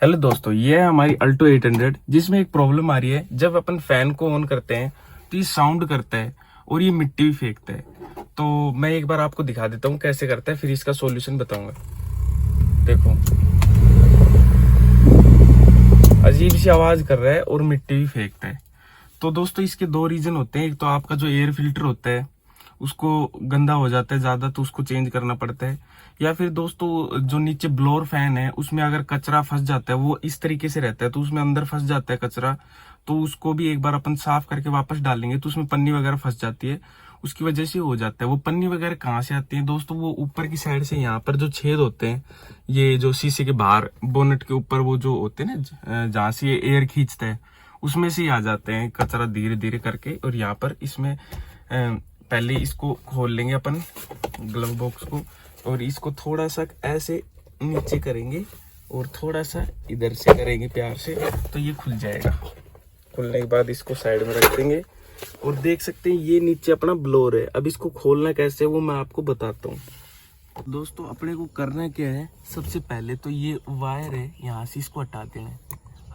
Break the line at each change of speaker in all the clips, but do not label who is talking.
Hello दोस्तों, ये है हमारी अल्टो 800 जिसमें एक प्रॉब्लम आ रही है। जब अपन फैन को ऑन करते हैं तो ये साउंड करता है और ये मिट्टी भी फेंकता है। तो मैं एक बार आपको दिखा देता हूँ कैसे करता है, फिर इसका सॉल्यूशन बताऊंगा। देखो, अजीब सी आवाज कर रहा है और मिट्टी भी फेंकता है। तो दोस्तों इसके दो रीजन होते हैं। एक तो आपका जो एयर फिल्टर होता है उसको गंदा हो जाता है ज्यादा, तो उसको चेंज करना पड़ता है। या फिर दोस्तों जो नीचे ब्लोअर फैन है उसमें अगर कचरा फंस जाता है, वो इस तरीके से रहता है तो उसमें अंदर फंस जाता है कचरा, तो उसको भी एक बार अपन साफ करके वापस डालेंगे तो उसमें पन्नी वगैरह फंस जाती है, उसकी वजह से हो जाता है। वो पन्नी वगैरह कहाँ से आती है दोस्तों? वो ऊपर की साइड से, यहाँ पर जो छेद होते हैं, ये जो शीशे के बाहर बोनेट के ऊपर वो जो होते हैं ना, जहाँ से ये एयर खींचता है, उसमें से ही आ जाते हैं कचरा धीरे धीरे करके। और यहाँ पर इसमें पहले इसको खोल लेंगे अपन ग्लव बॉक्स को, और इसको थोड़ा सा ऐसे नीचे करेंगे और थोड़ा सा इधर से करेंगे प्यार से, तो ये खुल जाएगा। खुलने के बाद इसको साइड में रख देंगे और देख सकते हैं ये नीचे अपना ब्लोअर है। अब इसको खोलना कैसे वो मैं आपको बताता हूँ। दोस्तों अपने को करना क्या है, सबसे पहले तो ये वायर है यहाँ से इसको हटा देना है।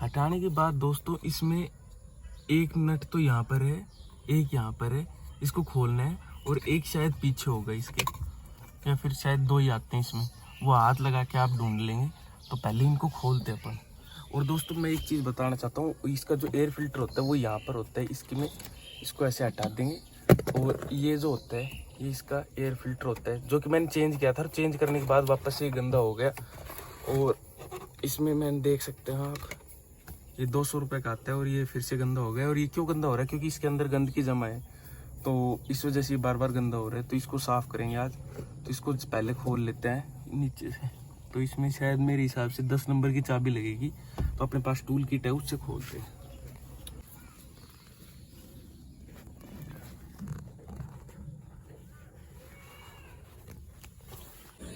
हटाने के बाद दोस्तों इसमें एक नट तो यहाँ पर है, एक यहाँ पर है, इसको खोलना है। और एक शायद पीछे होगा इसके, या फिर शायद दो ही आते हैं इसमें, वो हाथ लगा के आप ढूंढ लेंगे। तो पहले इनको खोलते हैं अपन। और दोस्तों मैं एक चीज़ बताना चाहता हूँ, इसका जो एयर फिल्टर होता है वो यहाँ पर होता है, इसकी में इसको ऐसे हटा देंगे। और ये जो होता है ये इसका एयर फिल्टर होता है, जो कि मैंने चेंज किया था। चेंज करने के बाद वापस से गंदा हो गया। और इसमें मैंने देख सकते हैं आप, ये 200 रुपये का आता है और ये फिर से गंदा हो गया। और ये क्यों गंदा हो रहा है? क्योंकि इसके अंदर गंदगी जमा है, तो इस वजह से बार बार गंदा हो रहा है। तो इसको साफ़ करेंगे आज। तो इसको पहले खोल लेते हैं नीचे से। तो इसमें शायद मेरे हिसाब से 10 नंबर की चाबी लगेगी, तो अपने पास टूल किट है उससे खोलते हैं।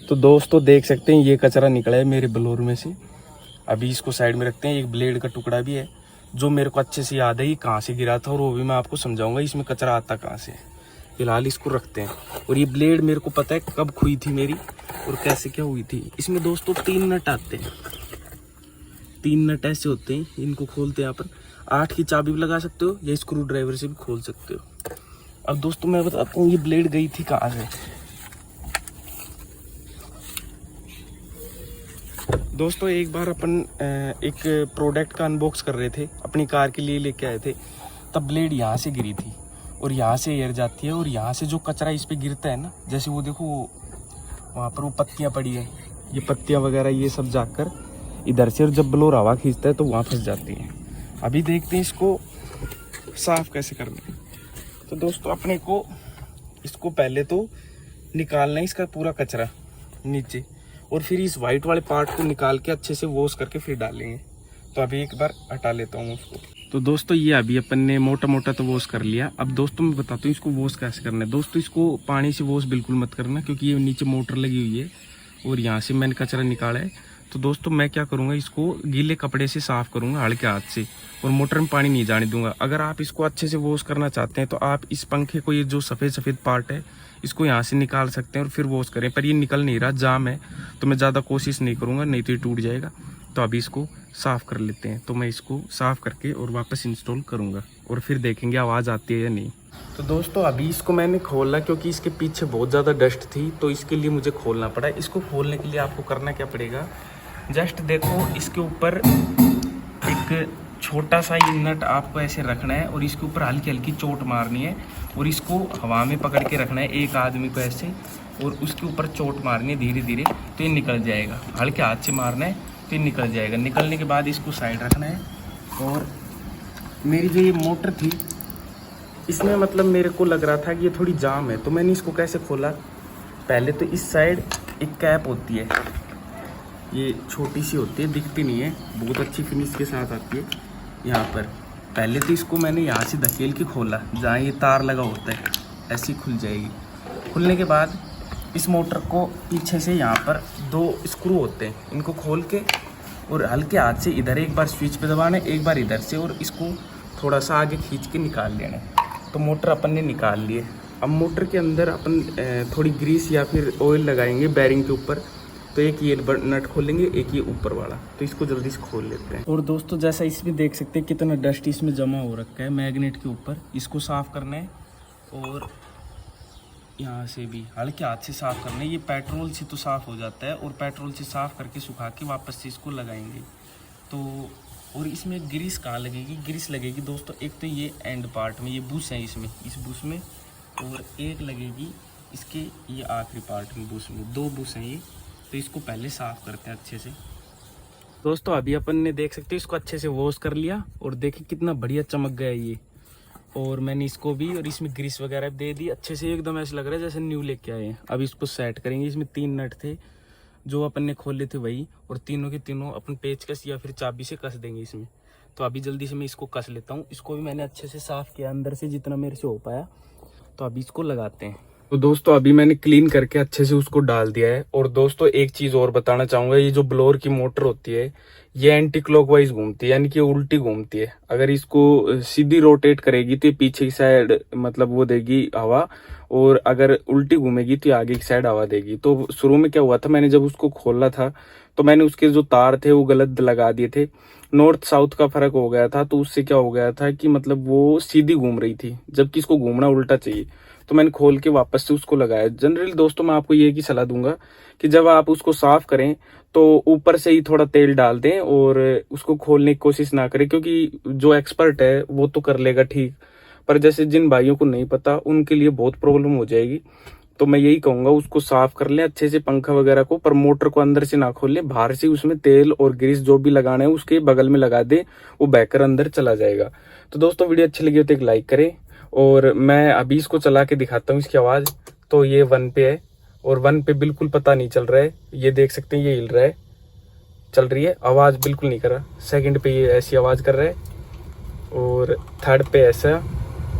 तो दोस्तों देख सकते हैं ये कचरा निकला है मेरे ब्लोअर में से। अभी इसको साइड में रखते हैं। एक ब्लेड का टुकड़ा भी है जो मेरे को अच्छे से याद है, ये कहाँ से गिरा था और वो भी मैं आपको समझाऊंगा इसमें कचरा आता कहाँ से। फिलहाल इसको रखते हैं। और ये ब्लेड मेरे को पता है कब खुई थी मेरी और कैसे क्या हुई थी। इसमें दोस्तों 3 नट आते हैं, 3 नट ऐसे होते हैं, इनको खोलते हैं अपन। 8 की चाबी भी लगा सकते हो या स्क्रू ड्राइवर से भी खोल सकते हो। अब दोस्तों मैं बताता हूँ ये ब्लेड गई थी कहाँ से। दोस्तों एक बार अपन एक प्रोडक्ट का अनबॉक्स कर रहे थे, अपनी कार के लिए लेके आए थे, तब ब्लेड यहाँ से गिरी थी और यहाँ से एयर जाती है। और यहाँ से जो कचरा इस पे गिरता है ना, जैसे वो देखो वहाँ पर वो पत्तियाँ पड़ी है, ये पत्तियाँ वगैरह ये सब जाकर इधर से, और जब ब्लोअर हवा खींचता है तो वहाँ फंस जाती हैं। अभी देखते हैं इसको साफ़ कैसे करना है। तो दोस्तों अपने को इसको पहले तो निकालना है इसका पूरा कचरा नीचे, और फिर इस वाइट वाले पार्ट को निकाल के अच्छे से वॉश करके फिर डालेंगे। तो अभी एक बार हटा लेता हूँ उसको। तो दोस्तों ये अभी अपन ने मोटा मोटा तो वॉश कर लिया। अब दोस्तों मैं बताता हूँ इसको वॉश कैसे करना है। दोस्तों इसको पानी से वॉश बिल्कुल मत करना, क्योंकि ये नीचे मोटर लगी हुई है और यहाँ से मैंने कचरा निकाला है। तो दोस्तों मैं क्या करूँगा, इसको गीले कपड़े से साफ़ करूँगा हल्के हाथ से, और मोटर में पानी नहीं जाने दूंगा। अगर आप इसको अच्छे से वॉश करना चाहते हैं तो आप इस पंखे को, ये जो सफ़ेद सफ़ेद पार्ट है, इसको यहाँ से निकाल सकते हैं और फिर वॉश करें। पर ये निकल नहीं रहा, जाम है, तो मैं ज़्यादा कोशिश नहीं करूँगा, नहीं तो ये टूट जाएगा। तो अभी इसको साफ़ कर लेते हैं। तो मैं इसको साफ़ करके और वापस इंस्टॉल करूँगा और फिर देखेंगे आवाज़ आती है या नहीं। तो दोस्तों अभी इसको मैंने खोला, क्योंकि इसके पीछे बहुत ज़्यादा डस्ट थी, तो इसके लिए मुझे खोलना पड़ा। इसको खोलने के लिए आपको करना क्या पड़ेगा, जस्ट देखो इसके ऊपर एक छोटा सा ये नट आपको ऐसे रखना है और इसके ऊपर हल्की हल्की चोट मारनी है और इसको हवा में पकड़ के रखना है एक आदमी को ऐसे, और उसके ऊपर चोट मारनी है धीरे धीरे, तो ये निकल जाएगा। हल्के हाथ से मारना है तो ये निकल जाएगा। निकलने के बाद इसको साइड रखना है। और मेरी जो ये मोटर थी इसमें मतलब मेरे को लग रहा था कि ये थोड़ी जाम है, तो मैंने इसको कैसे खोला, पहले तो इस साइड एक कैप होती है, ये छोटी सी होती है, दिखती नहीं है, बहुत अच्छी फिनिश के साथ आती है यहाँ पर। पहले तो इसको मैंने यहाँ से धकेल के खोला, जहाँ ये तार लगा होता है, ऐसी खुल जाएगी। खुलने के बाद इस मोटर को पीछे से यहाँ पर 2 स्क्रू होते हैं, इनको खोल के और हल्के हाथ से इधर एक बार स्विच पे दबाना है, एक बार इधर से, और इसको थोड़ा सा आगे खींच के निकाल लेना है। तो मोटर अपन ने निकाल लिए। अब मोटर के अंदर अपन थोड़ी ग्रीस या फिर ऑयल लगाएंगे बैरिंग के ऊपर, तो एक ये नट खोलेंगे, एक ये ऊपर वाला, तो इसको जल्दी से खोल लेते हैं। और दोस्तों जैसा इसमें देख सकते हैं कितना डस्ट इसमें जमा हो रखा है मैग्नेट के ऊपर, इसको साफ करना है और यहाँ से भी हल्के हाथ से साफ करना है। ये पेट्रोल से तो साफ हो जाता है और पेट्रोल से साफ करके सुखा के वापस से इसको लगाएंगे। तो और इसमें ग्रीस कहाँ लगेगी, ग्रीस लगेगी दोस्तों एक तो ये एंड पार्ट में, ये बुश है इसमें, इस बुश में, और एक लगेगी इसके ये आखिरी पार्ट में बुश में, 2 बुश हैं ये। तो इसको पहले साफ करते हैं अच्छे से। दोस्तों अभी अपन ने देख सकते हैं इसको अच्छे से वॉश कर लिया और देखिए कितना बढ़िया चमक गया ये। और मैंने इसको भी और इसमें ग्रीस वगैरह दे दी अच्छे से, एकदम ऐसा लग रहा है जैसे न्यू लेके आए हैं। अब इसको सेट करेंगे। इसमें 3 नट थे जो अपन ने खोले थे वही, और तीनों के तीनों अपन पेचकस या फिर चाबी से कस देंगे इसमें। तो अभी जल्दी से मैं इसको कस लेता हूँ। इसको भी मैंने अच्छे से साफ किया अंदर से जितना मेरे से हो पाया। तो अभी इसको लगाते हैं। तो दोस्तों अभी मैंने क्लीन करके अच्छे से उसको डाल दिया है। और दोस्तों एक चीज और बताना चाहूंगा, ये जो ब्लोअर की मोटर होती है ये एंटी क्लॉकवाइज घूमती है, यानी कि उल्टी घूमती है। अगर इसको सीधी रोटेट करेगी तो पीछे की साइड मतलब वो देगी हवा, और अगर उल्टी घूमेगी तो आगे की साइड हवा देगी। तो शुरू में क्या हुआ था, मैंने जब उसको खोला था तो मैंने उसके जो तार थे वो गलत लगा दिए थे, नॉर्थ साउथ का फर्क हो गया था। तो उससे क्या हो गया था कि मतलब वो सीधी घूम रही थी जबकि इसको घूमना उल्टा चाहिए। तो मैंने खोल के वापस से उसको लगाया। जनरली दोस्तों मैं आपको ये की सलाह दूंगा कि जब आप उसको साफ करें तो ऊपर से ही थोड़ा तेल डाल दें और उसको खोलने की कोशिश ना करें, क्योंकि जो एक्सपर्ट है वो तो कर लेगा ठीक, पर जैसे जिन भाइयों को नहीं पता उनके लिए बहुत प्रॉब्लम हो जाएगी। तो मैं यही कहूंगा उसको साफ कर लें अच्छे से पंखा वगैरह को, पर मोटर को अंदर से ना खोल लें, बाहर से उसमें तेल और ग्रीस जो भी लगाना है उसके बगल में लगा दे, वो बहकर अंदर चला जाएगा। तो दोस्तों वीडियो अच्छी लगी हो तो एक लाइक करें। और मैं अभी इसको चला के दिखाता हूँ इसकी आवाज़। तो ये 1 पे है और 1 पे बिल्कुल पता नहीं चल रहा है, ये देख सकते हैं ये हिल रहा है, चल रही है, आवाज़ बिल्कुल नहीं कर रहा। 2nd पे ये ऐसी आवाज़ कर रहा है और 3rd पे ऐसा,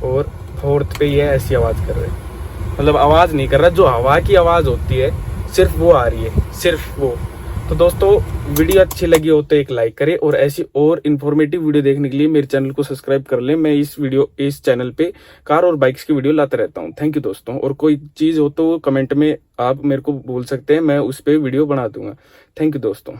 और 4th पे ये ऐसी आवाज़ कर रहा है। मतलब आवाज़ नहीं कर रहा, जो हवा की आवाज़ होती है सिर्फ वो आ रही है, सिर्फ वो। तो दोस्तों वीडियो अच्छी लगी हो तो एक लाइक करें और ऐसी और इन्फॉर्मेटिव वीडियो देखने के लिए मेरे चैनल को सब्सक्राइब कर लें। मैं इस चैनल पे कार और बाइक्स की वीडियो लाता रहता हूँ। थैंक यू दोस्तों। और कोई चीज़ हो तो कमेंट में आप मेरे को बोल सकते हैं, मैं उस पर वीडियो बना दूंगा। थैंक यू दोस्तों।